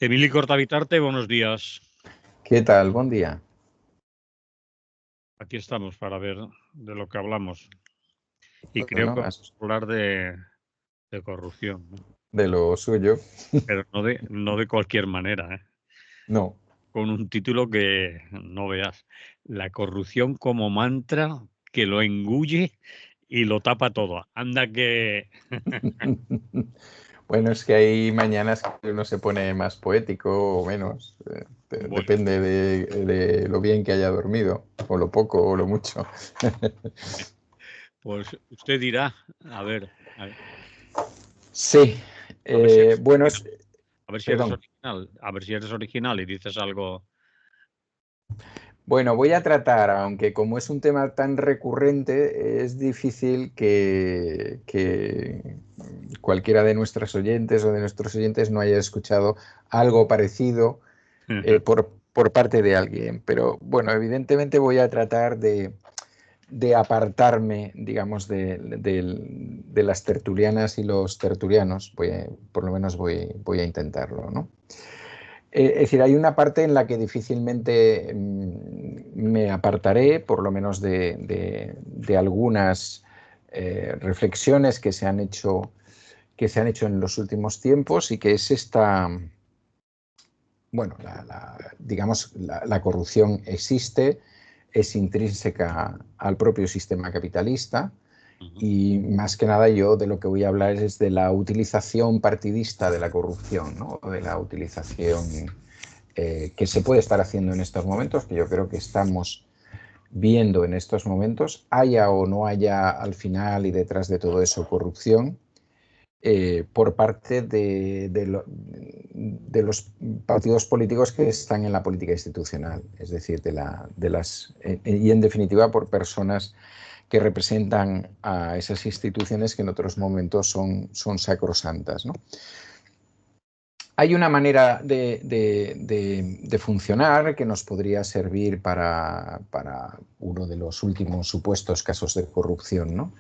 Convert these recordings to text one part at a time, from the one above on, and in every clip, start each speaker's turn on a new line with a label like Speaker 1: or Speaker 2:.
Speaker 1: Emili Cortavitarte, buenos días.
Speaker 2: ¿Qué tal? Buen día.
Speaker 1: Aquí estamos para ver de lo que hablamos. Y
Speaker 2: Bueno,
Speaker 1: creo que vamos a hablar de corrupción, ¿no?
Speaker 2: de lo suyo.
Speaker 1: Pero no de cualquier manera, ¿eh?
Speaker 2: No.
Speaker 1: Con un título que no veas. La corrupción como mantra que lo engulle y lo tapa todo. Anda que...
Speaker 2: Bueno, es que hay mañanas que uno se pone más poético o menos.
Speaker 1: Bueno,
Speaker 2: Depende de lo bien que haya dormido, o lo poco o lo mucho.
Speaker 1: pues usted dirá, a ver
Speaker 2: Sí.
Speaker 1: si eres
Speaker 2: Bueno,
Speaker 1: original, a ver si eres
Speaker 2: perdón.
Speaker 1: original, a ver si eres original y dices algo.
Speaker 2: Bueno, voy a tratar, aunque como es un tema tan recurrente, es difícil que cualquiera de nuestras oyentes o de nuestros oyentes no haya escuchado algo parecido por parte de alguien. Pero bueno, evidentemente voy a tratar de apartarme, digamos, de las tertulianas y los tertulianos. Por lo menos voy a intentarlo, ¿no? Es decir, hay una parte en la que difícilmente me apartaré, por lo menos de algunas reflexiones que se han hecho en los últimos tiempos, y que es esta, bueno, digamos, la corrupción existe, es intrínseca al propio sistema capitalista. Y más que nada yo de lo que voy a hablar es de la utilización partidista de la corrupción, ¿no? De la utilización que se puede estar haciendo en estos momentos, que yo creo que estamos viendo en estos momentos, haya o no haya al final y detrás de todo eso corrupción, por parte de los partidos políticos que están en la política institucional, es decir, y en definitiva por personas que representan a esas instituciones que en otros momentos son sacrosantas, ¿no? Hay una manera de funcionar que nos podría servir para uno de los últimos supuestos casos de corrupción, ¿no?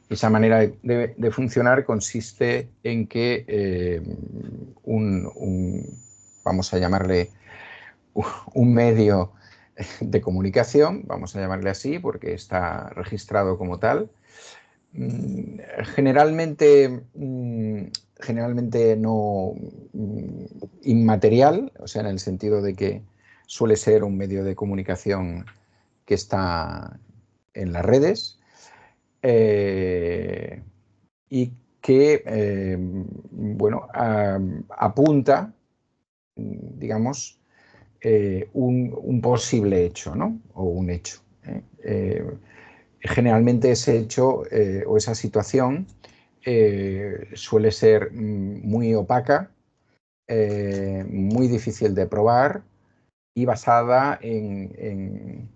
Speaker 2: Esa manera de funcionar consiste en que vamos a llamarle un medio de comunicación, vamos a llamarle así porque está registrado como tal, generalmente no inmaterial, o sea, en el sentido de que suele ser un medio de comunicación que está en las redes, y que, bueno, apunta, digamos, un posible hecho, ¿no? O un hecho. Generalmente ese hecho o esa situación suele ser muy opaca, muy difícil de probar y basada en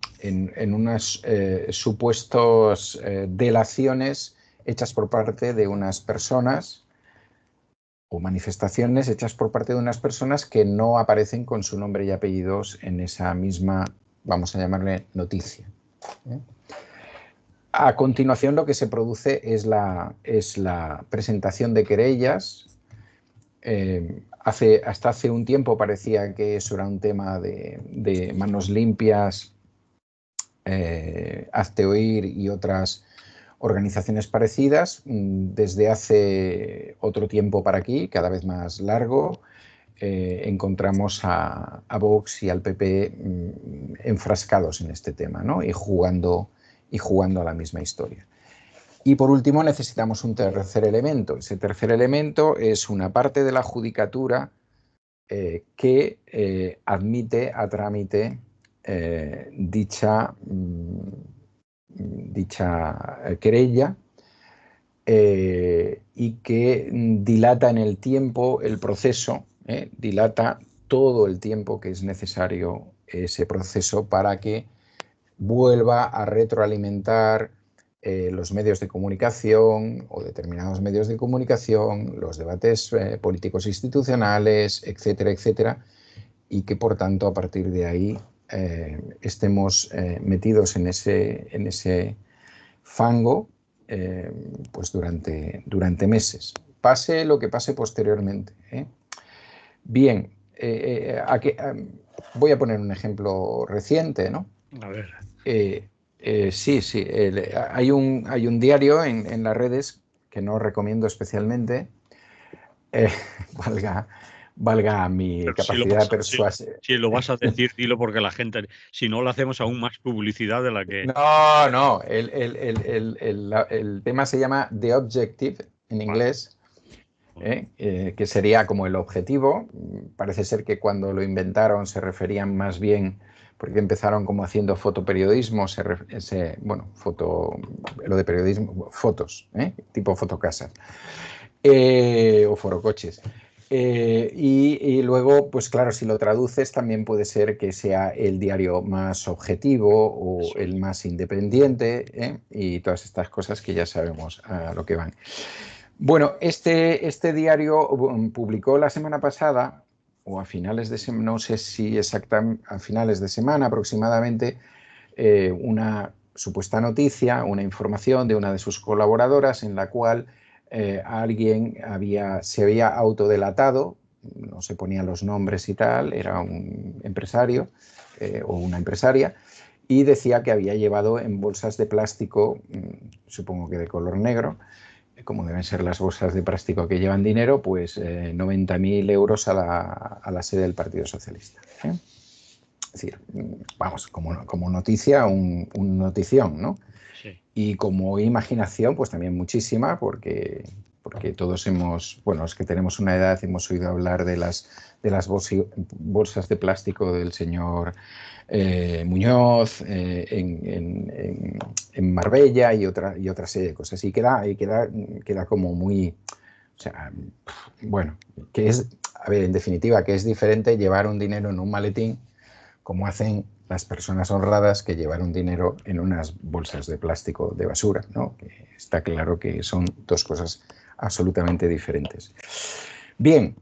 Speaker 2: unos supuestos delaciones hechas por parte de unas personas o manifestaciones hechas por parte de unas personas que no aparecen con su nombre y apellidos en esa misma, vamos a llamarle, noticia. A continuación, lo que se produce es la presentación de querellas. Hasta hace un tiempo parecía que eso era un tema de Manos Limpias, Hazte Oír y otras organizaciones parecidas. Desde hace otro tiempo para aquí, cada vez más largo, encontramos a Vox y al PP enfrascados en este tema, ¿no? y jugando a la misma historia. Y por último necesitamos un tercer elemento. Ese tercer elemento es una parte de la judicatura que admite a trámite dicha querella, y que dilata en el tiempo el proceso, dilata todo el tiempo que es necesario ese proceso para que vuelva a retroalimentar los medios de comunicación o determinados medios de comunicación, los debates políticos institucionales, etcétera, etcétera, y que por tanto a partir de ahí estemos metidos en ese fango pues durante meses, pase lo que pase posteriormente. Bien, voy a poner un ejemplo reciente, ¿no?
Speaker 1: A ver.
Speaker 2: Sí, hay un diario en las redes que no recomiendo especialmente, eh, valga, valga mi
Speaker 1: Pero
Speaker 2: capacidad de persuasión.
Speaker 1: si lo vas a decir, dilo porque la gente, si no, le hacemos aún más publicidad de la que...
Speaker 2: No, el tema se llama The Objective en
Speaker 1: Vale.
Speaker 2: inglés, que sería como el objetivo. Parece ser que cuando lo inventaron se referían más bien, porque empezaron como haciendo fotoperiodismo, lo de periodismo, fotos, tipo fotocasas, o forocoches. Y luego, pues claro, si lo traduces también puede ser que sea el diario más objetivo o
Speaker 1: Eso
Speaker 2: el
Speaker 1: es.
Speaker 2: más independiente, y todas estas cosas que ya sabemos a lo que van. Bueno, este diario publicó la semana pasada, o a finales de semana, no sé si exactamente, a finales de semana aproximadamente, una supuesta noticia, una información de una de sus colaboradoras en la cual alguien se había autodelatado, no se ponían los nombres y tal, era un empresario o una empresaria, y decía que había llevado en bolsas de plástico, supongo que de color negro, como deben ser las bolsas de plástico que llevan dinero, pues 90.000 euros a la sede del Partido Socialista. Es decir, vamos, como noticia, un notición, ¿no?
Speaker 1: Sí.
Speaker 2: Y como imaginación, pues también muchísima, porque todos bueno, los que tenemos una edad hemos oído hablar de las bolsas de plástico del señor Muñoz en Marbella y otra serie de cosas. Y queda como muy, o sea, bueno, a ver, en definitiva, que es diferente llevar un dinero en un maletín como hacen las personas honradas que llevaron dinero en unas bolsas de plástico de basura, ¿no? Que está claro que son dos cosas absolutamente diferentes. Bien,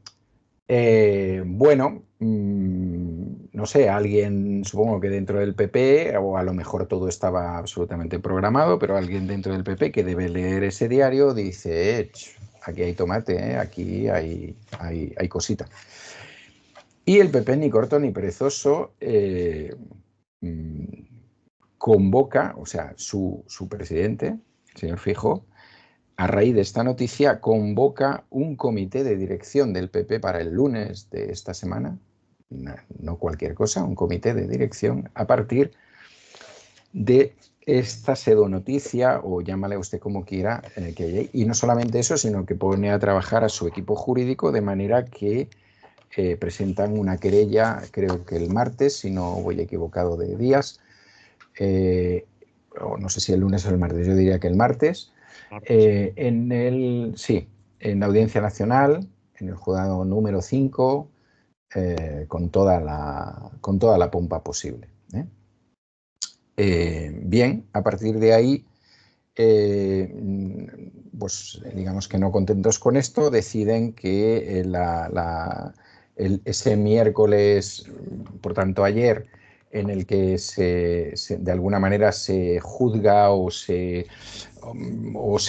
Speaker 2: bueno, no sé, alguien, supongo que dentro del PP, o a lo mejor todo estaba absolutamente programado, pero alguien dentro del PP que debe leer ese diario dice, aquí hay tomate, aquí hay cosita. Y el PP, ni corto ni perezoso, convoca, o sea, su presidente, el señor Feijóo, a raíz de esta noticia, convoca un comité de dirección del PP para el lunes de esta semana, no cualquier cosa, un comité de dirección a partir de esta pseudonoticia, o llámale usted como quiera, que hay ahí. Y no solamente eso, sino que pone a trabajar a su equipo jurídico de manera que presentan una querella, creo que el martes, si no voy equivocado de días, o no sé si el lunes o el martes, yo diría que el martes, en la Audiencia Nacional, en el juzgado número 5, con toda la pompa posible. Bien, a partir de ahí, pues digamos que no contentos con esto, deciden que ese miércoles, por tanto ayer, en el que de alguna manera se juzga o se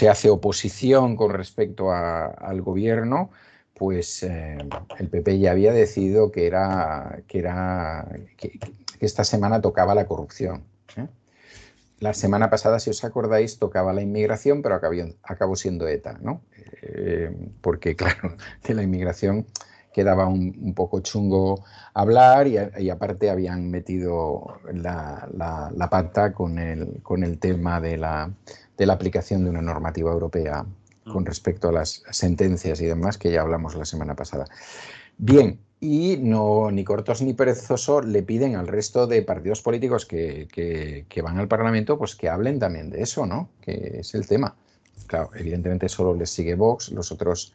Speaker 2: hace oposición con respecto al gobierno, pues el PP ya había decidido que esta semana tocaba la corrupción. La semana pasada, si os acordáis, tocaba la inmigración, pero acabó siendo ETA, ¿no? Porque, claro, de la inmigración quedaba un poco chungo hablar y aparte habían metido la pata con el tema de la aplicación de una normativa europea con respecto a las sentencias y demás, que ya hablamos la semana pasada. Bien, y no, ni cortos ni perezosos le piden al resto de partidos políticos que van al Parlamento, pues que hablen también de eso, ¿no? Que es el tema. Claro, evidentemente solo les sigue Vox, los otros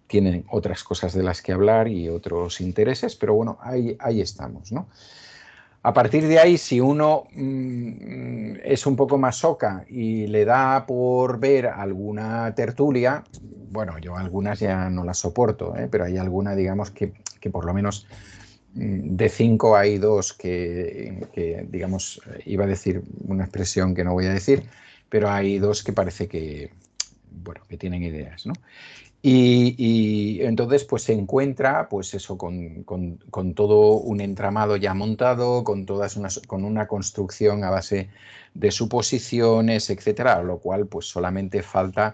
Speaker 2: tienen otras cosas de las que hablar y otros intereses, pero bueno, ahí estamos, ¿no? A partir de ahí, si uno es un poco más soca y le da por ver alguna tertulia, bueno, yo algunas ya no las soporto, pero hay alguna, digamos, que por lo menos de 5 hay 2 que, digamos, iba a decir una expresión que no voy a decir, pero hay 2 que parece que, bueno, que tienen ideas, ¿no? Y entonces pues se encuentra pues eso con todo un entramado ya montado, con una construcción a base de suposiciones, etcétera, a lo cual pues solamente falta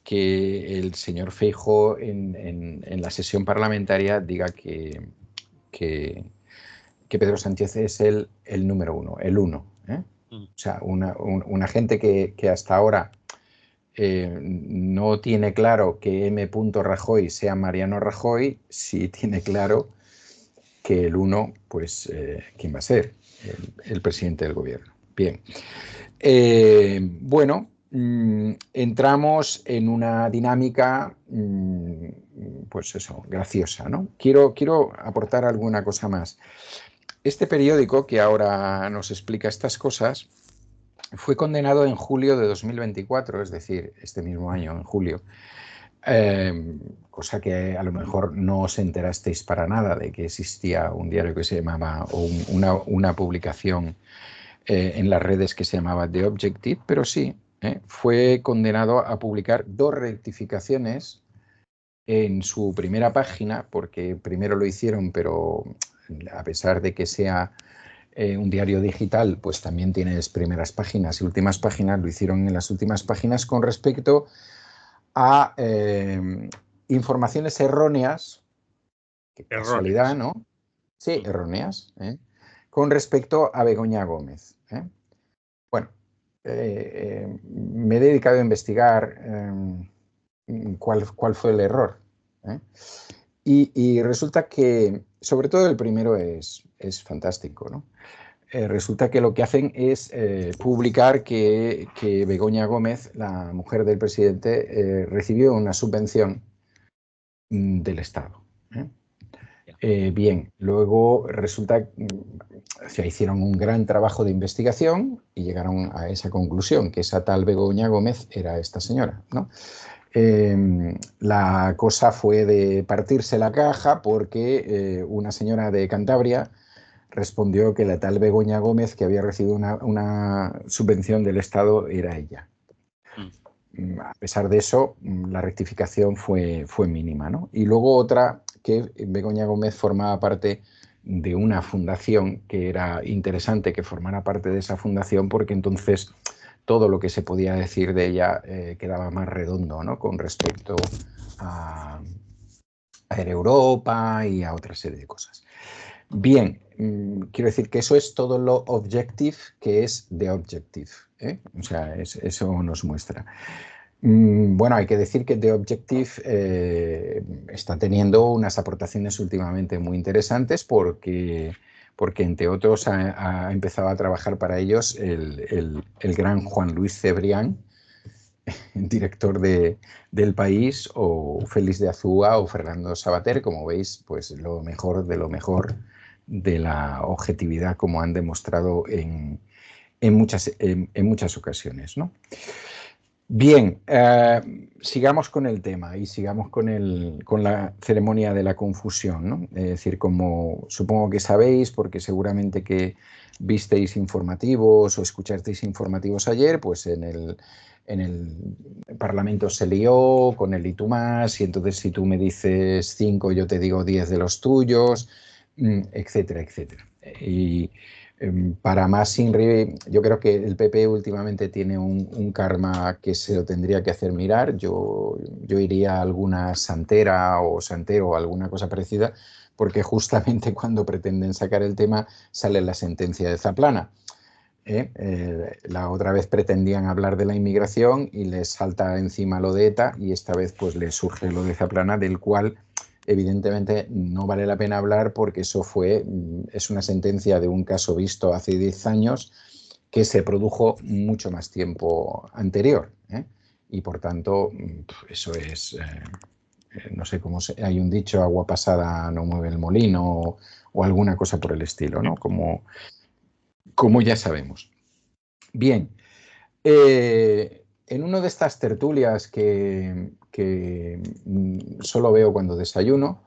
Speaker 2: que el señor Feijóo en la sesión parlamentaria diga que, que Pedro Sánchez es el número uno, el uno, ¿eh?
Speaker 1: Mm.
Speaker 2: O sea, una gente que hasta ahora no tiene claro que M. Rajoy sea Mariano Rajoy, sí tiene claro que el uno, pues, ¿quién va a ser? El presidente del gobierno. Bien. Bueno, entramos en una dinámica, pues eso, graciosa, ¿no? Quiero aportar alguna cosa más. Este periódico que ahora nos explica estas cosas fue condenado en julio de 2024, es decir, este mismo año, en julio, cosa que a lo mejor no os enterasteis para nada de que existía un diario que se llamaba, o una publicación en las redes que se llamaba The Objective, pero sí, fue condenado a publicar 2 rectificaciones en su primera página, porque primero lo hicieron, pero a pesar de que sea un diario digital, pues también tienes primeras páginas y últimas páginas, lo hicieron en las últimas páginas con respecto a informaciones erróneas, qué casualidad,
Speaker 1: Erróneas.
Speaker 2: ¿no? Sí,
Speaker 1: Mm.
Speaker 2: erróneas, con respecto a Begoña Gómez. Bueno, me he dedicado a investigar cuál fue el error. ¿eh? Y resulta que, sobre todo el primero es fantástico, ¿no? Resulta que lo que hacen es publicar que Begoña Gómez, la mujer del presidente, recibió una subvención del Estado. ¿eh?
Speaker 1: Ya.
Speaker 2: Bien, luego resulta que hicieron un gran trabajo de investigación y llegaron a esa conclusión, que esa tal Begoña Gómez era esta señora, ¿no? La cosa fue de partirse la caja porque una señora de Cantabria respondió que la tal Begoña Gómez, que había recibido una subvención del Estado, era ella.
Speaker 1: Mm.
Speaker 2: A pesar de eso, la rectificación fue mínima, ¿no? Y luego otra, que Begoña Gómez formaba parte de una fundación, que era interesante que formara parte de esa fundación porque entonces todo lo que se podía decir de ella quedaba más redondo, ¿no? Con respecto a Air Europa y a otra serie de cosas. Bien, quiero decir que eso es todo lo objective que es The Objective. O sea, eso nos muestra. Bueno, hay que decir que The Objective está teniendo unas aportaciones últimamente muy interesantes porque entre otros ha empezado a trabajar para ellos el gran Juan Luis Cebrián, director del País, o Félix de Azúa o Fernando Savater, como veis, pues lo mejor de la objetividad, como han demostrado en muchas ocasiones, ¿no? Bien, sigamos con el tema y sigamos con la ceremonia de la confusión, ¿no? Es decir, como supongo que sabéis, porque seguramente que visteis informativos o escuchasteis informativos ayer, pues en el Parlamento se lió con el y tú más, y entonces si tú me dices 5, yo te digo 10 de los tuyos, etcétera, etcétera. Y para más Inri, yo creo que el PP últimamente tiene un karma que se lo tendría que hacer mirar. Yo iría a alguna santera o santero o alguna cosa parecida, porque justamente cuando pretenden sacar el tema sale la sentencia de Zaplana. La otra vez pretendían hablar de la inmigración y les salta encima lo de ETA, y esta vez pues les surge lo de Zaplana, del cual evidentemente no vale la pena hablar porque es una sentencia de un caso visto hace 10 años que se produjo mucho más tiempo anterior. Y por tanto, eso es, no sé cómo hay un dicho, agua pasada no mueve el molino, o alguna cosa por el estilo, ¿no? Como ya sabemos. Bien, en una de estas tertulias que solo veo cuando desayuno,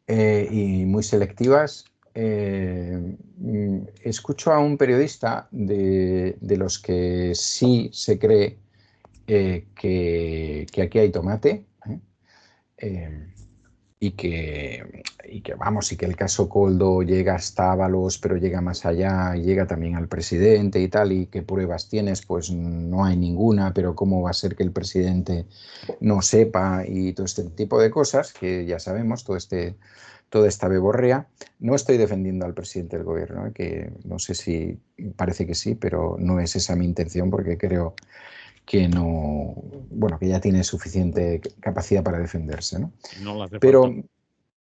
Speaker 2: y muy selectivas, escucho a un periodista de los que sí se cree que aquí hay tomate, y que vamos, y que el caso Koldo llega hasta Ábalos, pero llega más allá y llega también al presidente y tal, y qué pruebas tienes, pues no hay ninguna, pero cómo va a ser que el presidente no sepa y todo este tipo de cosas que ya sabemos, toda esta beborrea. No estoy defendiendo al presidente del gobierno, que no sé si parece que sí, pero no es esa mi intención porque creo que no, bueno, que ya tiene suficiente capacidad para defenderse, ¿no?
Speaker 1: No le hace falta.
Speaker 2: Pero,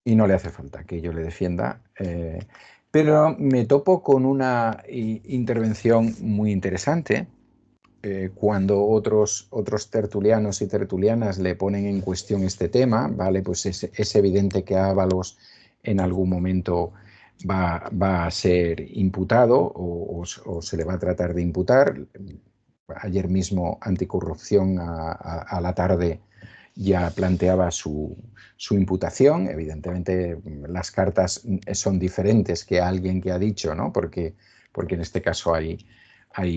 Speaker 2: y no le hace falta que yo le defienda, pero me topo con una intervención muy interesante cuando otros tertulianos y tertulianas le ponen en cuestión este tema, ¿vale? Pues es evidente que Ábalos en algún momento va a ser imputado o se le va a tratar de imputar. Ayer mismo Anticorrupción a la tarde ya planteaba su imputación. Evidentemente las cartas son diferentes que alguien que ha dicho, ¿no? Porque en este caso hay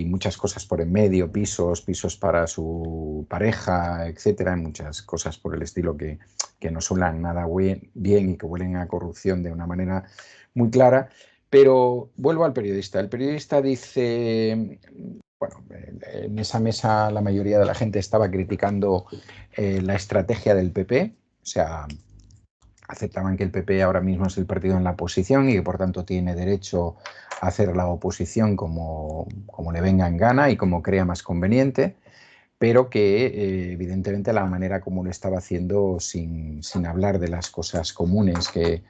Speaker 2: muchas cosas por en medio, pisos para su pareja, etcétera, muchas cosas por el estilo que no suenan nada bien y que huelen a corrupción de una manera muy clara. Pero vuelvo al periodista. El periodista dice, bueno, en esa mesa la mayoría de la gente estaba criticando la estrategia del PP, o sea, aceptaban que el PP ahora mismo es el partido en la oposición y que por tanto tiene derecho a hacer la oposición como le venga en gana y como crea más conveniente, pero que evidentemente la manera como lo estaba haciendo sin hablar de las cosas comunes que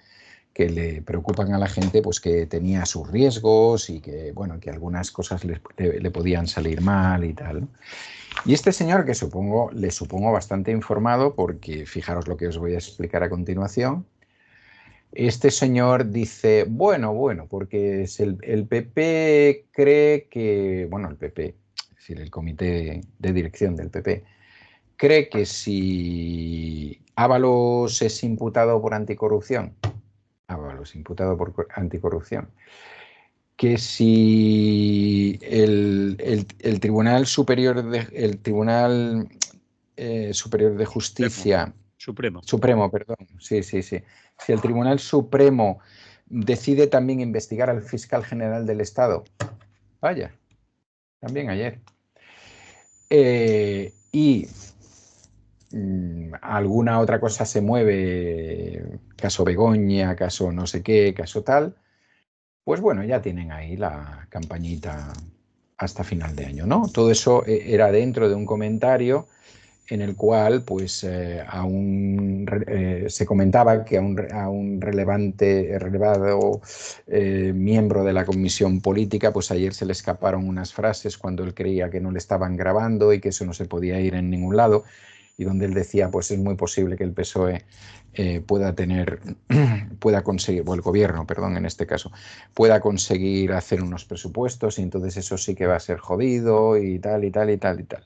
Speaker 2: le preocupan a la gente, pues que tenía sus riesgos y que, bueno, que algunas cosas le podían salir mal y tal, ¿no? Y este señor, que le supongo bastante informado, porque fijaros lo que os voy a explicar a continuación, este señor dice, bueno, porque el PP cree que, bueno, el PP, es decir, el comité de dirección del PP, cree que si Ábalos es imputado por anticorrupción, que si el Tribunal Superior Superior de Justicia,
Speaker 1: Supremo.
Speaker 2: Supremo, perdón, sí, si el Tribunal Supremo decide también investigar al fiscal general del Estado, vaya, también ayer, y alguna otra cosa se mueve, caso Begoña, caso no sé qué, caso tal, pues bueno, ya tienen ahí la campañita hasta final de año, ¿no? Todo eso era dentro de un comentario en el cual pues se comentaba que a un relevado miembro de la comisión política, pues ayer se le escaparon unas frases cuando él creía que no le estaban grabando y que eso no se podía ir en ningún lado, y donde él decía, pues es muy posible que el PSOE pueda conseguir, o el gobierno, perdón, en este caso, pueda conseguir hacer unos presupuestos y entonces eso sí que va a ser jodido y tal, y tal, y tal, y tal.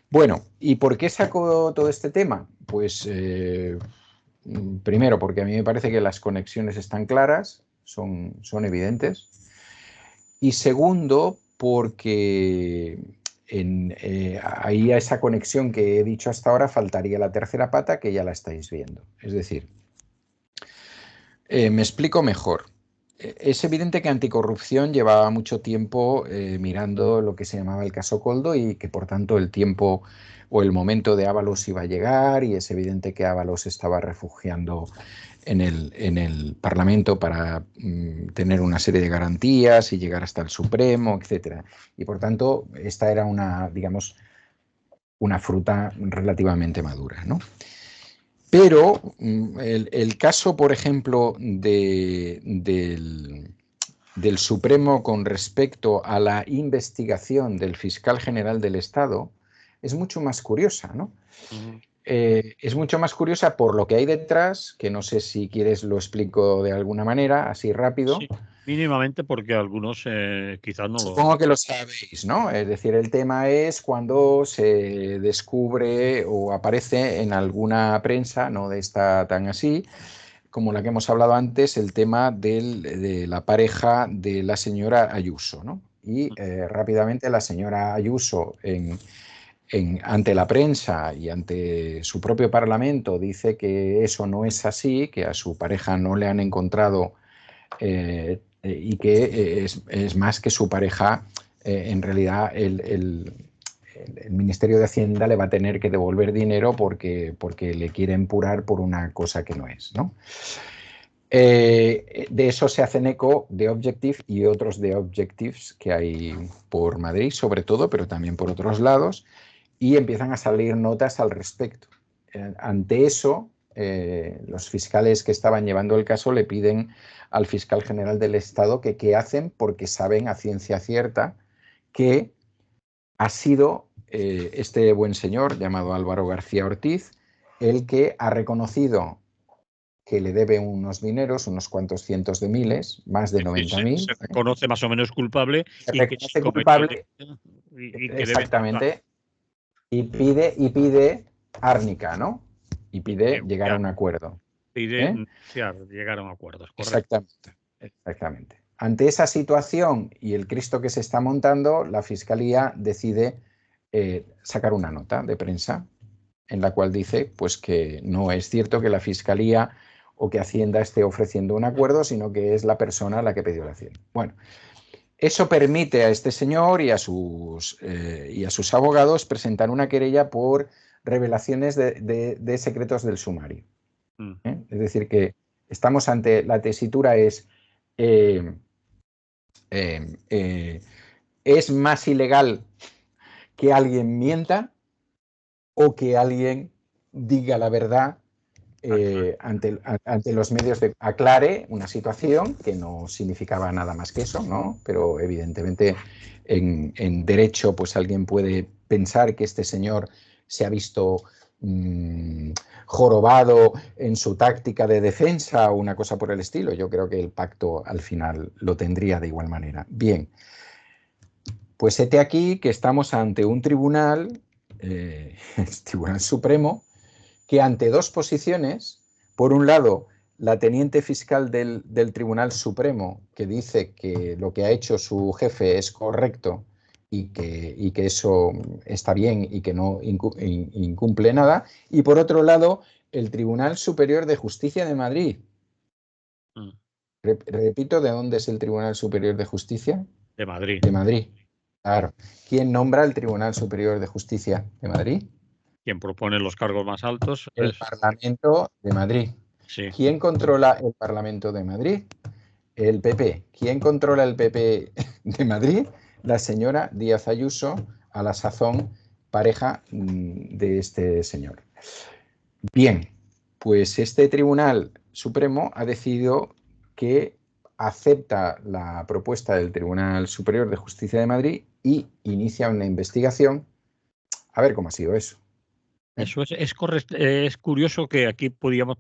Speaker 2: Bueno, ¿y por qué saco todo este tema? Pues primero porque a mí me parece que las conexiones están claras, son evidentes. Y segundo, porque ahí a esa conexión que he dicho hasta ahora faltaría la tercera pata que ya la estáis viendo. Es decir, me explico mejor. Es evidente que Anticorrupción llevaba mucho tiempo mirando lo que se llamaba el caso Koldo y que por tanto el tiempo o el momento de Ábalos iba a llegar, y es evidente que Ábalos estaba refugiando en el Parlamento para tener una serie de garantías y llegar hasta el Supremo, etcétera. Y por tanto esta era digamos, una fruta relativamente madura, ¿no? Pero el caso, por ejemplo, del Supremo con respecto a la investigación del fiscal general del Estado es mucho más curiosa, ¿no?
Speaker 1: Uh-huh.
Speaker 2: Es mucho más curiosa por lo que hay detrás, que no sé si quieres lo explico de alguna manera, así rápido.
Speaker 1: Sí, mínimamente, porque algunos quizás no
Speaker 2: Supongo que lo sabéis, ¿no? Es decir, el tema es cuando se descubre o aparece en alguna prensa, no de esta tan así, como la que hemos hablado antes, el tema de la pareja de la señora Ayuso, ¿no? Y rápidamente la señora Ayuso ante la prensa y ante su propio Parlamento dice que eso no es así, que a su pareja no le han encontrado y que es más que su pareja, en realidad el Ministerio de Hacienda le va a tener que devolver dinero porque le quiere empurar por una cosa que no es, ¿no? De eso se hacen eco The Objective y otros The Objectives que hay por Madrid, sobre todo, pero también por otros lados, y empiezan a salir notas al respecto. Ante eso, los fiscales que estaban llevando el caso le piden al fiscal general del Estado que qué hacen, porque saben a ciencia cierta que ha sido este buen señor llamado Álvaro García Ortiz el que ha reconocido que le debe unos dineros, unos cuantos cientos de miles, más de 90.000.
Speaker 1: Se reconoce más o menos culpable
Speaker 2: Se
Speaker 1: y que
Speaker 2: reconoce culpable,
Speaker 1: y que
Speaker 2: exactamente, y pide árnica, ¿no? Y pide llegar a un acuerdo.
Speaker 1: Pide llegar a un acuerdo, correcto.
Speaker 2: Exactamente. Ante esa situación y el Cristo que se está montando, la Fiscalía decide sacar una nota de prensa en la cual dice pues, que no es cierto que la Fiscalía o que Hacienda esté ofreciendo un acuerdo, sino que es la persona la que pidió la Hacienda. Bueno, eso permite a este señor y a sus abogados presentar una querella por revelaciones de secretos del sumario. Es decir, que estamos ante la tesitura es más ilegal que alguien mienta o que alguien diga la verdad ante los medios, aclare una situación que no significaba nada más que eso, ¿no? Pero evidentemente en derecho pues alguien puede pensar que este señor se ha visto jorobado en su táctica de defensa o una cosa por el estilo. Yo creo que el pacto al final lo tendría de igual manera. Bien, pues hete aquí que estamos ante un tribunal, el Tribunal Supremo, que ante dos posiciones, por un lado, la teniente fiscal del Tribunal Supremo, que dice que lo que ha hecho su jefe es correcto y que eso está bien y que no incumple nada, y por otro lado, el Tribunal Superior de Justicia de Madrid. Repito, ¿de dónde es el Tribunal Superior de Justicia?
Speaker 1: De Madrid.
Speaker 2: De Madrid, claro. ¿Quién nombra el Tribunal Superior de Justicia de Madrid?
Speaker 1: Quien propone los cargos más altos
Speaker 2: el Parlamento de Madrid.
Speaker 1: Sí.
Speaker 2: ¿Quién controla el Parlamento de Madrid? El PP. ¿Quién controla el PP de Madrid? La señora Díaz Ayuso, a la sazón pareja de este señor. Bien, pues este Tribunal Supremo ha decidido que acepta la propuesta del Tribunal Superior de Justicia de Madrid y inicia una investigación. A ver cómo ha sido eso.
Speaker 1: Eso es correcto. Es curioso que aquí podíamos,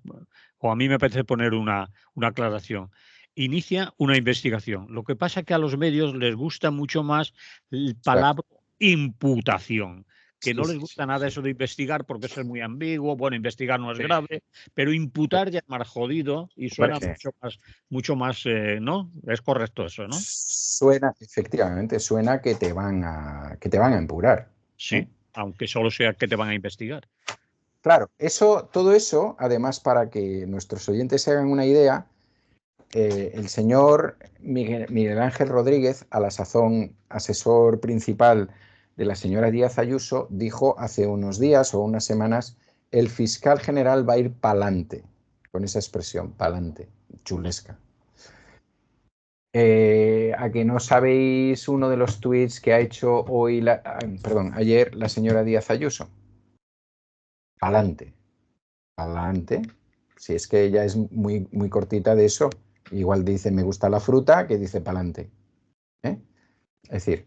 Speaker 1: o a mí me parece poner una aclaración. Inicia una investigación. Lo que pasa es que a los medios les gusta mucho más el palabra imputación, que no les gusta nada eso de investigar porque eso es muy ambiguo. Bueno, investigar no es grave, pero imputar ya es más jodido y suena mucho más, ¿no? Es correcto eso, ¿no?
Speaker 2: Suena, efectivamente, suena que te van a empurar.
Speaker 1: Sí, aunque solo sea que te van a investigar.
Speaker 2: Claro, todo eso, además, para que nuestros oyentes se hagan una idea, el señor Miguel Ángel Rodríguez, a la sazón asesor principal de la señora Díaz Ayuso, dijo hace unos días o unas semanas, el fiscal general va a ir pa'lante, con esa expresión, pa'lante, chulesca. ¿A que no sabéis uno de los tweets que ha hecho ayer la señora Díaz Ayuso? Pa'lante. Pa'lante. Si es que ella es muy, muy cortita de eso, igual dice me gusta la fruta que dice pa'lante. Es decir,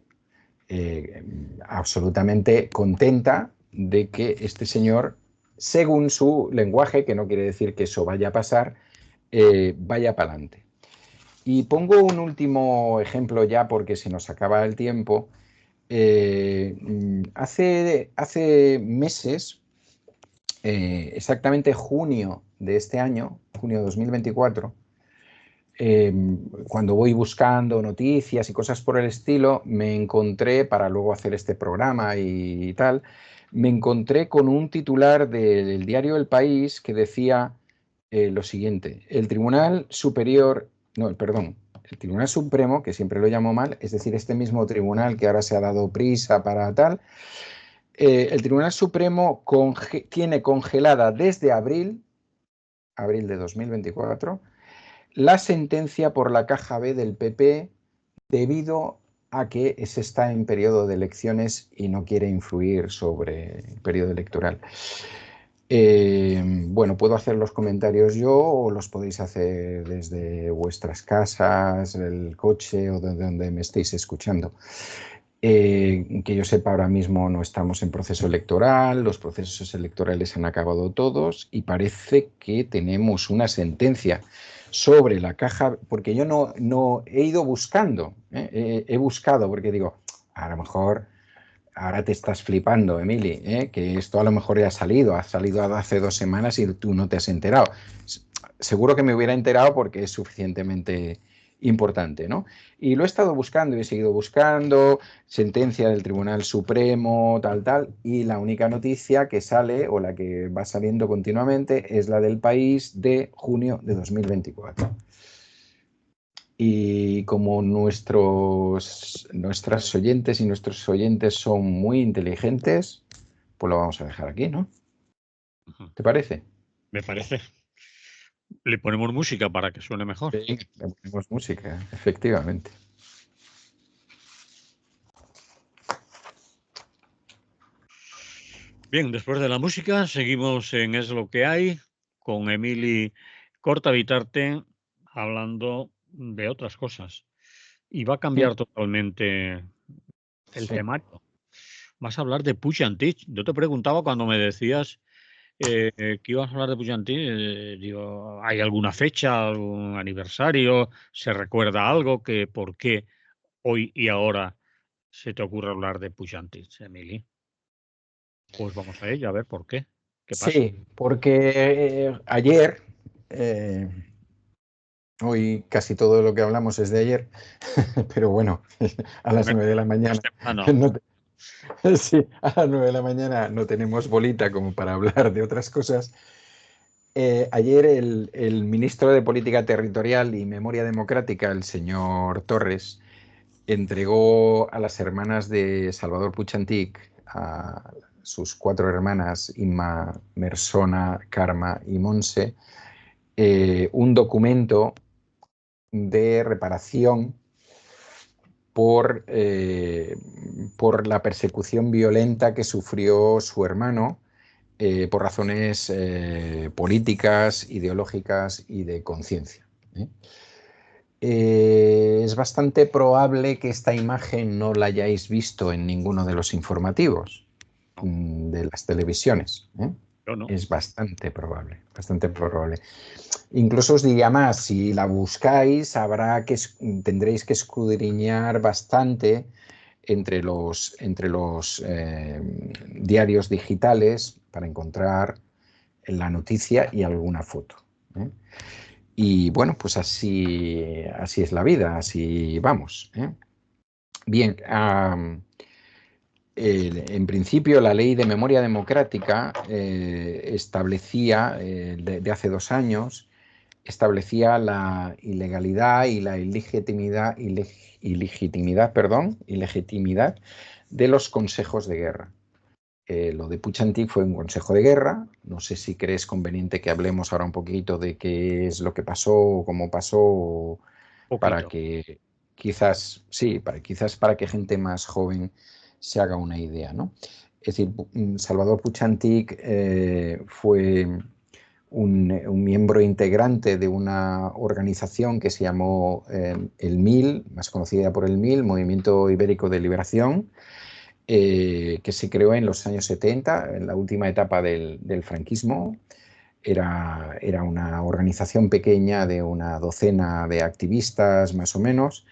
Speaker 2: absolutamente contenta de que este señor, según su lenguaje, que no quiere decir que eso vaya a pasar, vaya pa'lante. Y pongo un último ejemplo ya porque se nos acaba el tiempo. Hace meses, exactamente junio de este año, junio de 2024, cuando voy buscando noticias y cosas por el estilo, me encontré, para luego hacer este programa y tal, me encontré con un titular del diario El País que decía lo siguiente: el Tribunal Superior, no, perdón, el Tribunal Supremo, que siempre lo llamo mal, es decir, este mismo tribunal que ahora se ha dado prisa para tal, el Tribunal Supremo tiene congelada desde abril de 2024, la sentencia por la caja B del PP debido a que se está en periodo de elecciones y no quiere influir sobre el periodo electoral. Bueno, puedo hacer los comentarios yo o los podéis hacer desde vuestras casas, el coche o de donde me estéis escuchando. Que yo sepa, ahora mismo no estamos en proceso electoral, los procesos electorales han acabado todos y parece que tenemos una sentencia sobre la caja, porque yo no he ido buscando, he buscado porque digo, a lo mejor ahora te estás flipando, Emily, que esto a lo mejor ya ha salido hace 2 semanas y tú no te has enterado. Seguro que me hubiera enterado porque es suficientemente importante, ¿no? Y lo he estado buscando y he seguido buscando, sentencia del Tribunal Supremo, tal, y la única noticia que sale o la que va saliendo continuamente es la del País de junio de 2024. Y como nuestras oyentes y nuestros oyentes son muy inteligentes, pues lo vamos a dejar aquí, ¿no? ¿Te parece?
Speaker 1: Me parece. Le ponemos música para que suene mejor.
Speaker 2: Sí, le ponemos música, efectivamente.
Speaker 1: Bien, después de la música seguimos en Es lo que hay con Emily Corta-Bitarte hablando de otras cosas. Y va a cambiar totalmente el
Speaker 2: Sí.
Speaker 1: temario. Vas a hablar de Puig and Teach. Yo te preguntaba cuando me decías que ibas a hablar de Puig and Teach, digo, ¿hay alguna fecha, algún aniversario? ¿Se recuerda algo? ¿Por qué hoy y ahora se te ocurre hablar de Puig and Teach, Emily? Pues vamos a ello, a ver por qué. ¿Qué pasa?
Speaker 2: Sí, porque ayer, hoy casi todo lo que hablamos es de ayer, pero bueno, a las 9 de la mañana, no, sí, a las 9 de la mañana no tenemos bolita como para hablar de otras cosas. Ayer el ministro de Política Territorial y Memoria Democrática, el señor Torres, entregó a las hermanas de Salvador Puig Antich, a sus 4 hermanas, Inma, Mersona, Karma y Monse, un documento de reparación por la persecución violenta que sufrió su hermano por razones políticas, ideológicas y de conciencia. Es bastante probable que esta imagen no la hayáis visto en ninguno de los informativos de las televisiones.
Speaker 1: No.
Speaker 2: Es bastante probable, bastante probable. Incluso os diría más, si la buscáis, tendréis que escudriñar bastante entre los diarios digitales para encontrar la noticia y alguna foto. Y bueno, pues así es la vida, así vamos. Bien, en principio la Ley de Memoria Democrática establecía, de hace 2 años, establecía la ilegalidad y la ilegitimidad de los consejos de guerra. Lo de Puig Antich fue un consejo de guerra. No sé si crees conveniente que hablemos ahora un poquito de qué es lo que pasó, cómo pasó, para que quizás para que gente más joven se haga una idea, ¿no? Es decir, Salvador Puig Antich fue un miembro integrante de una organización que se llamó el MIL, más conocida por el MIL, Movimiento Ibérico de Liberación, que se creó en los años 70, en la última etapa del franquismo. Era una organización pequeña de una docena de activistas, más o menos,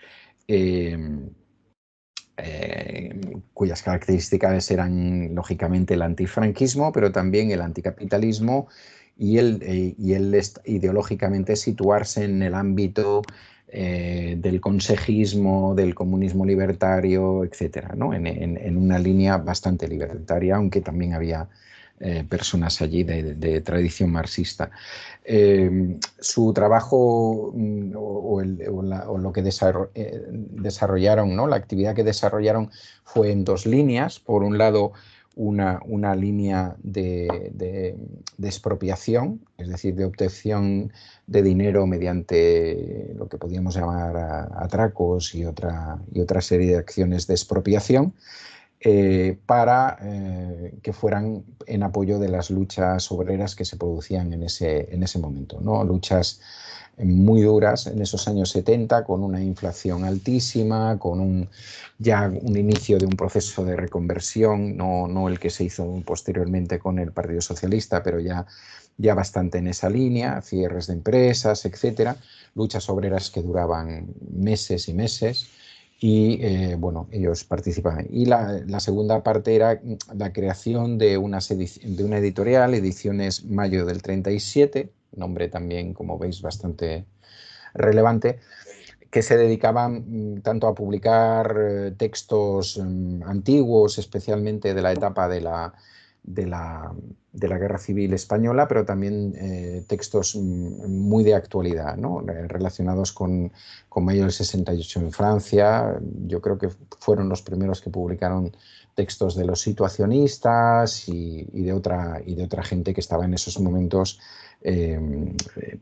Speaker 2: cuyas características eran, lógicamente, el antifranquismo, pero también el anticapitalismo y ideológicamente situarse en el ámbito del consejismo, del comunismo libertario, etcétera, ¿no? En una línea bastante libertaria, aunque también había personas allí de tradición marxista. Su trabajo o lo que desarrollaron, ¿no? La actividad que desarrollaron fue en dos líneas. Por un lado, una línea de expropiación, es decir, de obtención de dinero mediante lo que podríamos llamar atracos y otra serie de acciones de expropiación, para que fueran en apoyo de las luchas obreras que se producían en ese momento, ¿no? Luchas muy duras en esos años 70, con una inflación altísima, con ya un inicio de un proceso de reconversión, no el que se hizo posteriormente con el Partido Socialista, pero ya bastante en esa línea, cierres de empresas, etcétera, luchas obreras que duraban meses y meses. Y bueno, ellos participaban. Y la segunda parte era la creación de una editorial, Ediciones Mayo del 37, nombre también, como veis, bastante relevante, que se dedicaban tanto a publicar textos antiguos, especialmente de la etapa de la Guerra Civil Española, pero también textos muy de actualidad, ¿no? Relacionados con mayo del 68 en Francia. Yo creo que fueron los primeros que publicaron textos de los situacionistas y de otra gente que estaba en esos momentos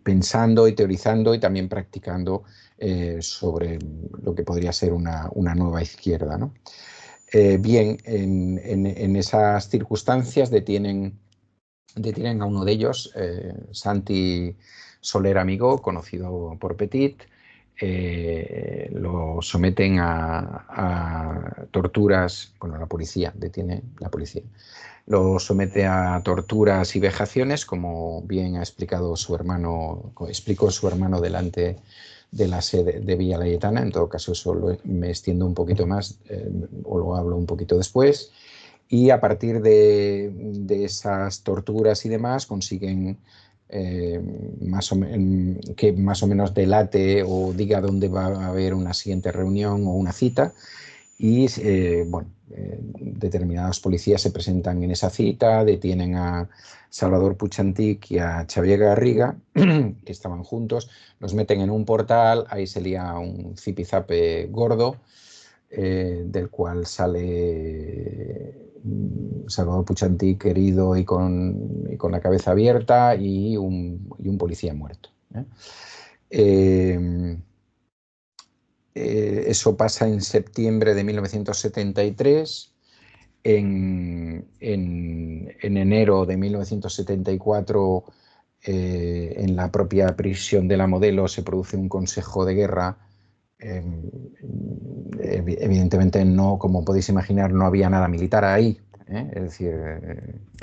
Speaker 2: pensando y teorizando y también practicando sobre lo que podría ser una nueva izquierda, ¿no? Bien, en esas circunstancias detienen a uno de ellos, Santi Soler Amigó, conocido por Petit. Lo someten a torturas, bueno, la policía, detiene la policía. Lo somete a torturas y vejaciones, como bien explicó su hermano delante de la sede de Villa Laietana. En todo caso, eso me extiendo un poquito más o lo hablo un poquito después. Y a partir de esas torturas y demás consiguen que más o menos delate o diga dónde va a haber una siguiente reunión o una cita. Y bueno, determinados policías se presentan en esa cita, detienen a Salvador Puig y a Xavier Garriga, que estaban juntos, los meten en un portal, ahí se lía un zipizape gordo, del cual sale Salvador Puig herido y con la cabeza abierta y un policía muerto. Eso pasa en septiembre de 1973. En enero de 1974, en la propia prisión de la Modelo, se produce un consejo de guerra. Evidentemente, no, como podéis imaginar, no había nada militar ahí. Es decir,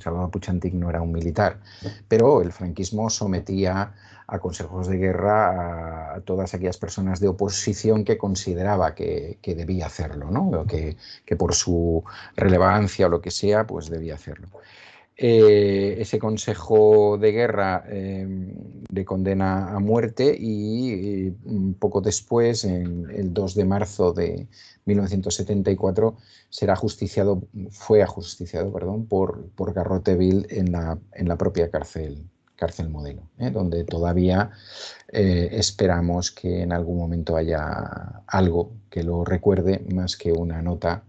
Speaker 2: Salvador Puig no era un militar, pero el franquismo sometía a consejos de guerra a todas aquellas personas de oposición que consideraba que debía hacerlo, ¿no? O que por su relevancia o lo que sea, pues debía hacerlo. Ese consejo de guerra le condena a muerte y poco después, el 2 de marzo de 1974, fue ajusticiado por Garrote Vil en la propia cárcel Modelo, donde todavía esperamos que en algún momento haya algo que lo recuerde, más que una nota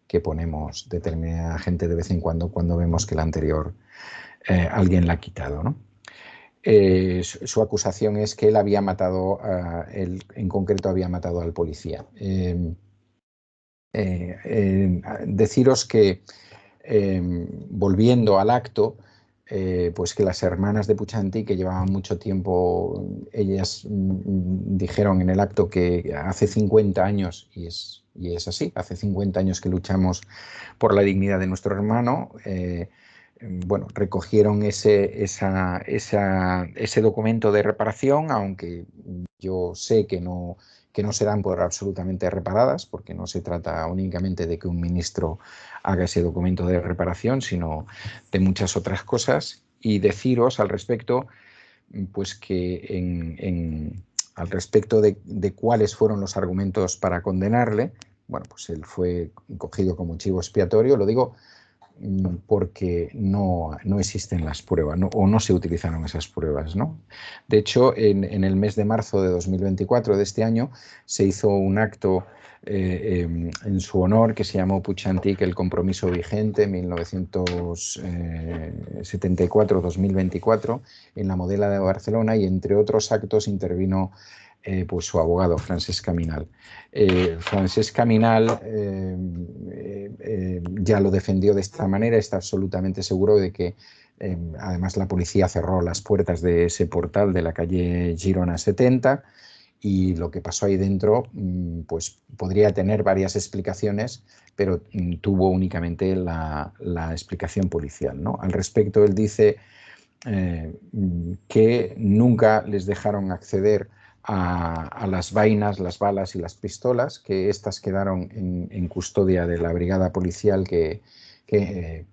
Speaker 2: que ponemos determinada gente de vez en cuando vemos que la anterior alguien la ha quitado, ¿no? Su acusación es que él había matado, en concreto había matado al policía. Deciros que, volviendo al acto, pues que las hermanas de Puig, que llevaban mucho tiempo, ellas dijeron en el acto que hace 50 años, y es así, hace 50 años que luchamos por la dignidad de nuestro hermano. Bueno, recogieron ese documento de reparación, aunque yo sé que no se dan por absolutamente reparadas, porque no se trata únicamente de que un ministro haga ese documento de reparación, sino de muchas otras cosas. y deciros al respecto, pues que al respecto de cuáles fueron los argumentos para condenarle, bueno, pues él fue cogido como chivo expiatorio. Lo digo porque no existen las pruebas, ¿no? O no se utilizaron esas pruebas, ¿no? De hecho, en el mes de marzo de 2024 de este año se hizo un acto en su honor que se llamó Puig-Antich, el compromiso vigente, 1974-2024, en la Modela de Barcelona, y entre otros actos intervino pues su abogado, Francesc Caminal. Francesc Caminal ya lo defendió de esta manera, está absolutamente seguro de que además la policía cerró las puertas de ese portal de la calle Girona 70, y lo que pasó ahí dentro pues podría tener varias explicaciones, pero tuvo únicamente la explicación policial, ¿no? Al respecto, él dice que nunca les dejaron acceder a las vainas, las balas y las pistolas, que estas quedaron en custodia de la brigada policial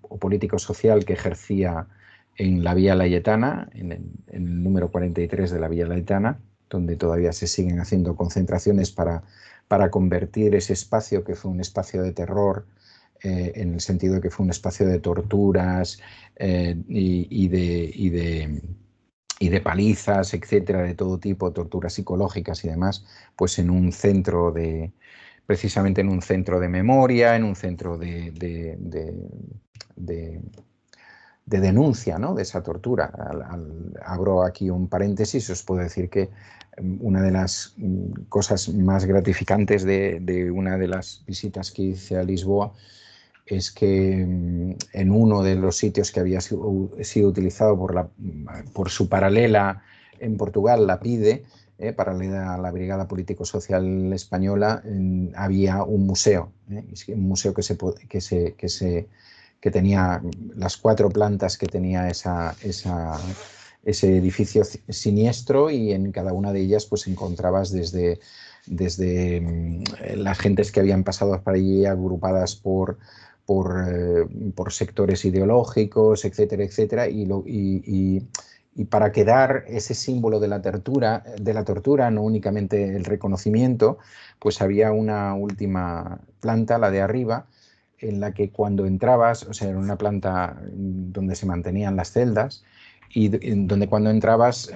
Speaker 2: o político-social que ejercía en la Vía Layetana, en el número 43 de la Vía Layetana, donde todavía se siguen haciendo concentraciones para convertir ese espacio, que fue un espacio de terror, en el sentido de que fue un espacio de torturas y de palizas, etcétera, de todo tipo, torturas psicológicas y demás, pues en un centro precisamente en un centro de memoria, en un centro de denuncia, ¿no?, de esa tortura. Abro aquí un paréntesis, os puedo decir que una de las cosas más gratificantes de una de las visitas que hice a Lisboa es que en uno de los sitios que había sido utilizado por su paralela en Portugal, la PIDE, paralela a la Brigada Político-Social Española, había un museo, un museo que tenía las 4 plantas que tenía ese edificio siniestro, y en cada una de ellas pues encontrabas desde las gentes que habían pasado por allí agrupadas por sectores ideológicos, etcétera, etcétera, y para quedar ese símbolo de la tortura, no únicamente el reconocimiento, pues había una última planta, la de arriba, en la que cuando entrabas, o sea, era una planta donde se mantenían las celdas, y donde cuando entrabas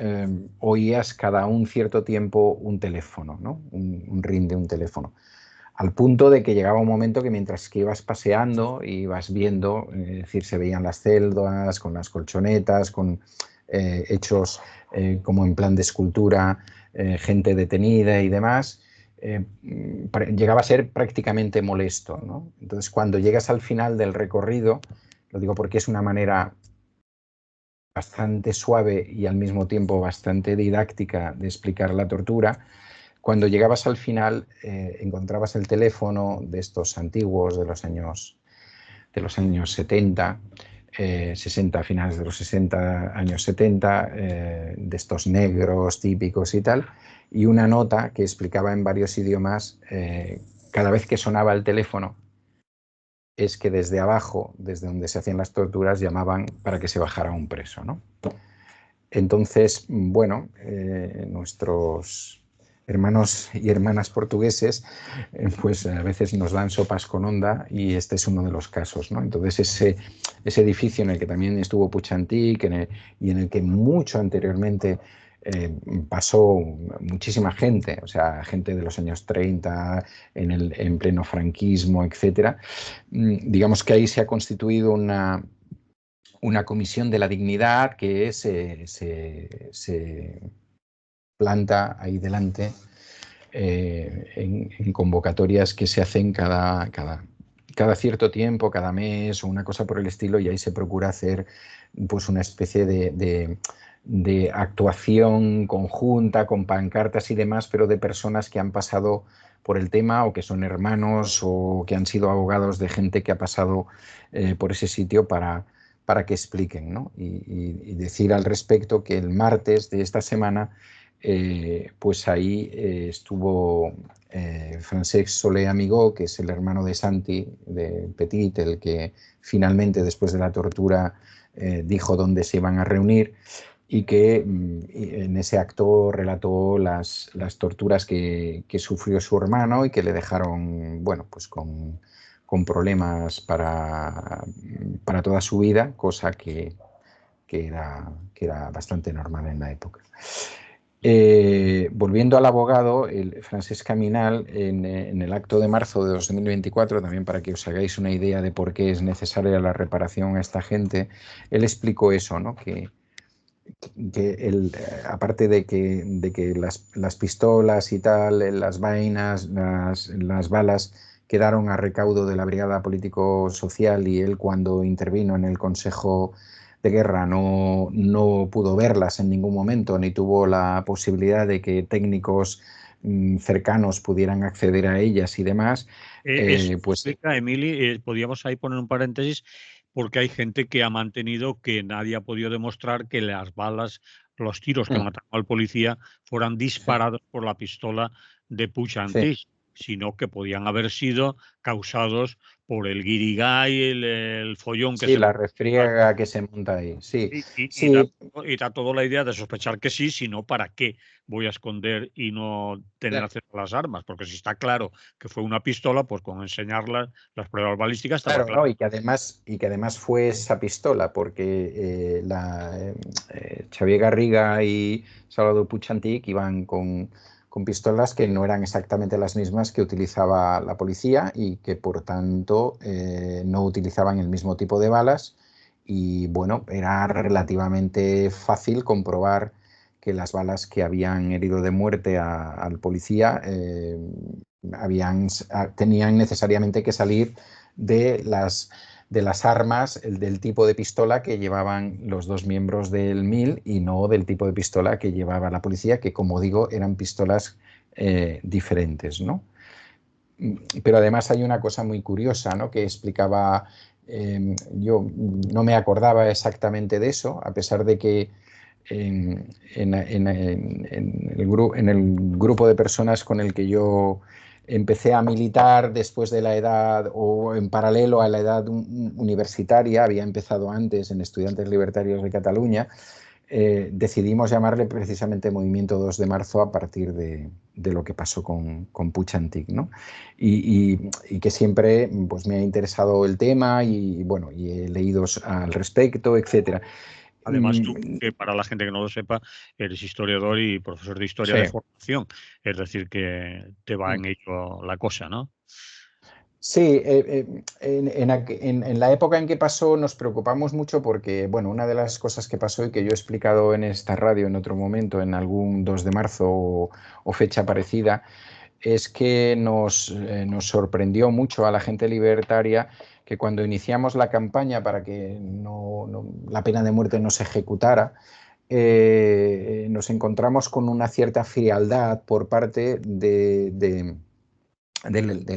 Speaker 2: oías cada un cierto tiempo un teléfono, ¿no? Un ring de un teléfono. Al punto de que llegaba un momento que mientras que ibas paseando, ibas viendo, es decir, se veían las celdas con las colchonetas, con hechos como en plan de escultura, gente detenida y demás. Llegaba a ser prácticamente molesto, ¿no? Entonces, cuando llegas al final del recorrido, lo digo porque es una manera bastante suave y al mismo tiempo bastante didáctica de explicar la tortura. Cuando llegabas al final encontrabas el teléfono de estos antiguos de los años 70, 60, finales de los 60, años 70, de estos negros típicos y tal, y una nota que explicaba en varios idiomas, cada vez que sonaba el teléfono, es que desde abajo, desde donde se hacían las torturas, llamaban para que se bajara un preso, ¿no? Entonces, bueno, nuestros hermanos y hermanas portugueses, pues a veces nos dan sopas con onda, y este es uno de los casos, ¿no? Entonces ese edificio en el que también estuvo Puig-Antich y en el que mucho anteriormente pasó muchísima gente, o sea, gente de los años 30, en pleno franquismo, etcétera, digamos que ahí se ha constituido una comisión de la dignidad que se planta ahí delante en convocatorias que se hacen cada cierto tiempo, cada mes o una cosa por el estilo, y ahí se procura hacer pues una especie de actuación conjunta con pancartas y demás, pero de personas que han pasado por el tema, o que son hermanos, o que han sido abogados de gente que ha pasado por ese sitio para que expliquen, ¿no? Y decir al respecto que el martes de esta semana pues ahí estuvo Francesc Soler Amigó, que es el hermano de Santi, de Petit, el que finalmente, después de la tortura, dijo dónde se iban a reunir y que en ese acto relató las torturas que sufrió su hermano y que le dejaron, bueno, pues con problemas para toda su vida, cosa que era bastante normal en la época. Volviendo al abogado, el Francesc Caminal, en el acto de marzo de 2024, también para que os hagáis una idea de por qué es necesaria la reparación a esta gente, él explicó eso, ¿no? Que él, aparte de que las pistolas y tal, las vainas, las balas quedaron a recaudo de la Brigada Político-Social, y él, cuando intervino en el Consejo de Guerra, no pudo verlas en ningún momento, ni tuvo la posibilidad de que técnicos cercanos pudieran acceder a ellas y demás.
Speaker 1: Eso
Speaker 2: Pues
Speaker 1: explica, Emili, podríamos ahí poner un paréntesis, porque hay gente que ha mantenido que nadie ha podido demostrar que las balas, los tiros que mataron al policía fueran disparados por la pistola de Puig
Speaker 2: sí.
Speaker 1: Antich, sino que podían haber sido causados por el guirigay, el follón que
Speaker 2: Sí,
Speaker 1: se
Speaker 2: la
Speaker 1: monta.
Speaker 2: refriega que se monta ahí. Sí,
Speaker 1: Y da,
Speaker 2: sí,
Speaker 1: y da toda la idea de sospechar que sí, sino para qué voy a esconder y no tener acceso a las armas, porque si está claro que fue una pistola, pues con enseñar las pruebas balísticas estaba
Speaker 2: claro,
Speaker 1: claro.
Speaker 2: ¿no? Y que además fue esa pistola, porque Xavier Garriga y Salvador Puig Antich iban con pistolas que no eran exactamente las mismas que utilizaba la policía, y que por tanto no utilizaban el mismo tipo de balas. Y bueno, era relativamente fácil comprobar que las balas que habían herido de muerte al policía tenían necesariamente que salir de las armas, del tipo de pistola que llevaban los dos miembros del MIL, y no del tipo de pistola que llevaba la policía, que, como digo, eran pistolas diferentes, ¿no? Pero además hay una cosa muy curiosa, ¿no? Que explicaba, yo no me acordaba exactamente de eso, a pesar de que en el grupo de personas con el que yo empecé a militar después de la edad, o en paralelo a la edad universitaria, había empezado antes en Estudiantes Libertarios de Cataluña, decidimos llamarle precisamente Movimiento 2 de Marzo a partir de lo que pasó con Puig Antich, ¿no? Y que siempre, pues, me ha interesado el tema, y bueno, y he leído al respecto, etcétera.
Speaker 1: Además, tú, que para la gente que no lo sepa, eres historiador y profesor de historia
Speaker 2: Sí.
Speaker 1: de formación, es decir, que te va en ello la cosa, ¿no?
Speaker 2: Sí, en la época en que pasó nos preocupamos mucho porque, bueno, una de las cosas que pasó, y que yo he explicado en esta radio en otro momento, en algún 2 de marzo o fecha parecida, es que nos sorprendió mucho a la gente libertaria que, cuando iniciamos la campaña para que la pena de muerte no se ejecutara, nos encontramos con una cierta frialdad por parte del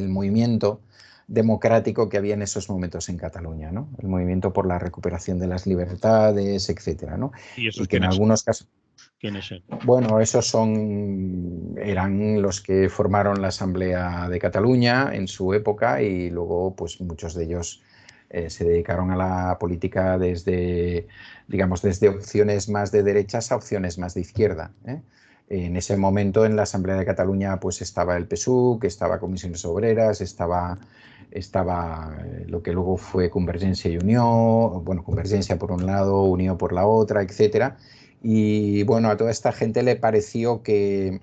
Speaker 2: movimiento democrático que había en esos momentos en Cataluña, ¿no? El movimiento por la recuperación de las libertades, etcétera, ¿no?
Speaker 1: ¿Y
Speaker 2: Y
Speaker 1: esos
Speaker 2: que en
Speaker 1: quiénes son?
Speaker 2: algunos casos,
Speaker 1: ¿Quiénes son?
Speaker 2: bueno, esos eran los que formaron la Asamblea de Cataluña en su época, y luego, pues, muchos de ellos se dedicaron a la política desde, digamos, desde opciones más de derechas a opciones más de izquierda, ¿eh? En ese momento, en la Asamblea de Cataluña, pues, estaba el PSUC, estaba Comisiones Obreras, estaba lo que luego fue Convergencia y Unió, bueno, Convergencia por un lado, Unió por la otra, etcétera. Y bueno, a toda esta gente le pareció que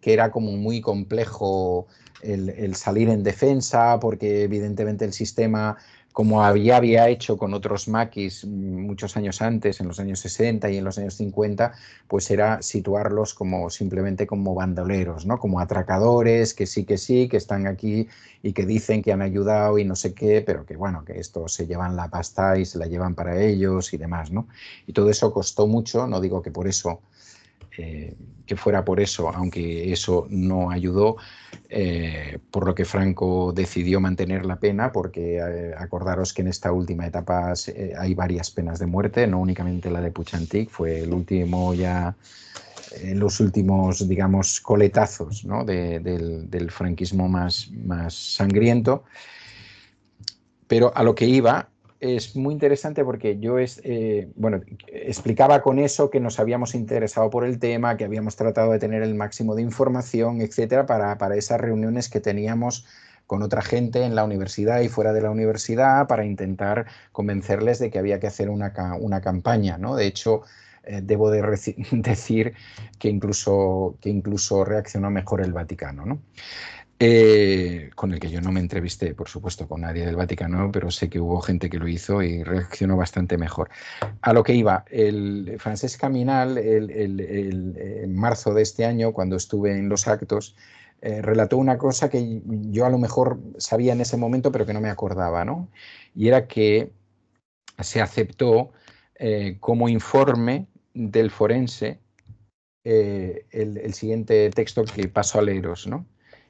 Speaker 2: era como muy complejo el salir en defensa, porque evidentemente el sistema, como había hecho con otros maquis muchos años antes, en los años 60 y en los años 50, pues era situarlos simplemente como bandoleros, ¿no? Como atracadores, que sí, que están aquí y que dicen que han ayudado y no sé qué, pero que, bueno, que estos se llevan la pasta y se la llevan para ellos y demás, ¿no? Y todo eso costó mucho, no digo que que fuera por eso, aunque eso no ayudó, por lo que Franco decidió mantener la pena, porque acordaros que en esta última etapa hay varias penas de muerte, no únicamente la de Puig Antich, fue el último ya, los últimos, digamos, coletazos, ¿no? del franquismo más sangriento. Pero a lo que iba es muy interesante porque yo bueno, explicaba con eso que nos habíamos interesado por el tema, que habíamos tratado de tener el máximo de información, etcétera, para esas reuniones que teníamos con otra gente en la universidad y fuera de la universidad para intentar convencerles de que había que hacer una campaña, ¿no? De hecho, debo de decir que incluso reaccionó mejor el Vaticano, ¿no? Con el que yo no me entrevisté, por supuesto, con nadie del Vaticano, pero sé que hubo gente que lo hizo y reaccionó bastante mejor. A lo que iba, el Francesc Caminal, en marzo de este año, cuando estuve en los actos, relató una cosa que yo a lo mejor sabía en ese momento, pero que no me acordaba, ¿no? Y era que se aceptó como informe del forense el siguiente texto que paso a leeros, ¿no?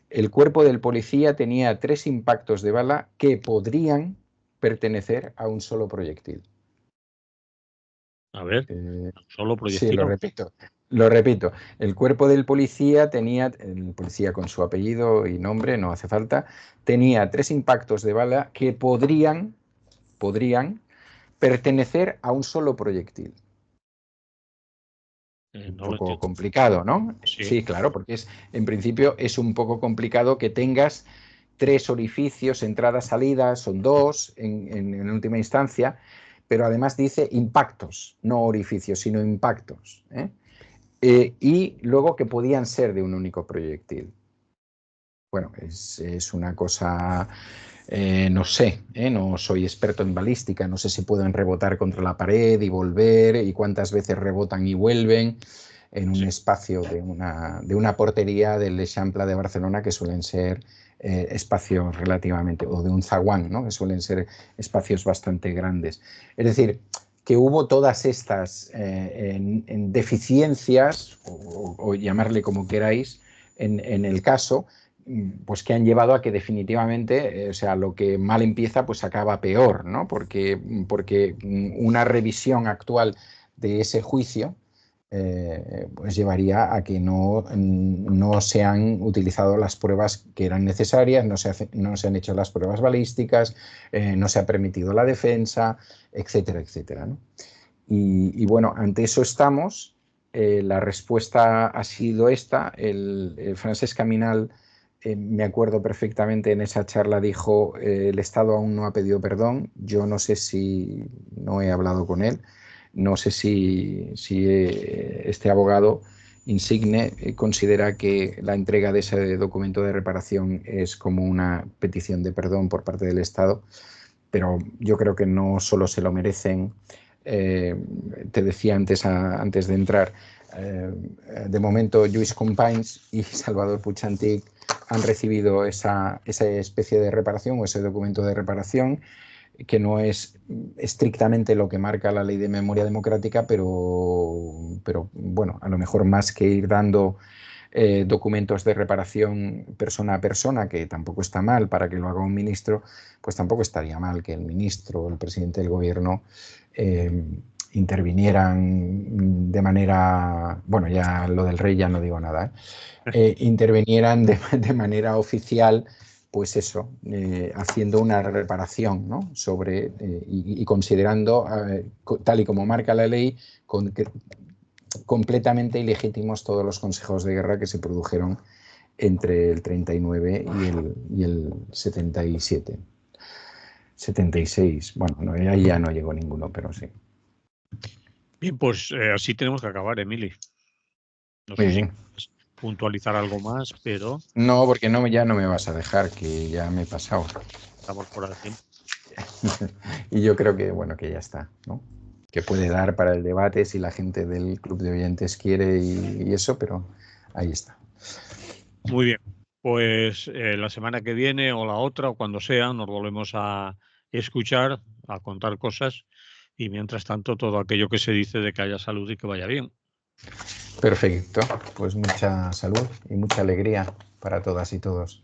Speaker 2: El cuerpo del policía tenía 3 impactos de bala que podrían pertenecer a un solo proyectil.
Speaker 1: A ver, solo
Speaker 2: Sí,
Speaker 1: proyectil.
Speaker 2: lo repito. El cuerpo del policía tenía, el policía con su apellido y nombre, no hace falta, tenía 3 impactos de bala que podrían pertenecer a un solo proyectil. Un
Speaker 1: No lo
Speaker 2: poco
Speaker 1: entiendo.
Speaker 2: complicado, ¿no?
Speaker 1: Sí.
Speaker 2: Sí, claro, porque en principio es un poco complicado que tengas 3 orificios, entradas, salidas, son 2 en última instancia, pero además dice impactos, no orificios, sino impactos. Y luego que podían ser de un único proyectil. Bueno, es una cosa, no sé, no soy experto en balística, no sé si pueden rebotar contra la pared y volver y cuántas veces rebotan y vuelven en un espacio de una portería del Eixample de Barcelona, que suelen ser espacios relativamente, o de un zaguán, ¿no? Que suelen ser espacios bastante grandes. Es decir, que hubo todas estas en deficiencias, o llamarle como queráis, en el caso, pues que han llevado a que definitivamente, o sea, lo que mal empieza, pues acaba peor, ¿no? Porque una revisión actual de ese juicio pues llevaría a que no se han utilizado las pruebas que eran necesarias, no se han hecho las pruebas balísticas, no se ha permitido la defensa, etcétera, etcétera, ¿no? Y bueno, ante eso estamos. La respuesta ha sido esta. El Francesc Caminal, me acuerdo perfectamente, en esa charla dijo, el Estado aún no ha pedido perdón. Yo no sé si, no he hablado con él, no sé si este abogado insigne considera que la entrega de ese documento de reparación es como una petición de perdón por parte del Estado, pero yo creo que no solo se lo merecen. Te decía antes de entrar, de momento Lluís Companys y Salvador Puig han recibido esa especie de reparación o ese documento de reparación, que no es estrictamente lo que marca la ley de memoria democrática, pero bueno, a lo mejor más que ir dando documentos de reparación persona a persona, que tampoco está mal para que lo haga un ministro, pues tampoco estaría mal que el ministro o el presidente del gobierno intervinieran de manera, bueno, ya lo del rey ya no digo nada, intervinieran de manera oficial, pues eso, haciendo una reparación, ¿no? Sobre, y considerando, tal y como marca la ley, completamente ilegítimos todos los consejos de guerra que se produjeron entre el 39 y el 77. 76, bueno, no, ahí ya no llegó ninguno, pero sí.
Speaker 1: Bien, pues así tenemos que acabar, Emili. No
Speaker 2: Muy
Speaker 1: sé si
Speaker 2: bien.
Speaker 1: quieres puntualizar algo más, pero
Speaker 2: No, porque ya no me vas a dejar, que ya me he pasado.
Speaker 1: estamos por el tiempo.
Speaker 2: Y yo creo que, bueno, que ya está, ¿no? Que puede dar para el debate si la gente del club de oyentes quiere y eso, pero ahí está.
Speaker 1: Muy bien, pues la semana que viene o la otra o cuando sea nos volvemos a escuchar, a contar cosas y mientras tanto todo aquello que se dice de que haya salud y que vaya bien.
Speaker 2: Perfecto, pues mucha salud y mucha alegría para todas y todos.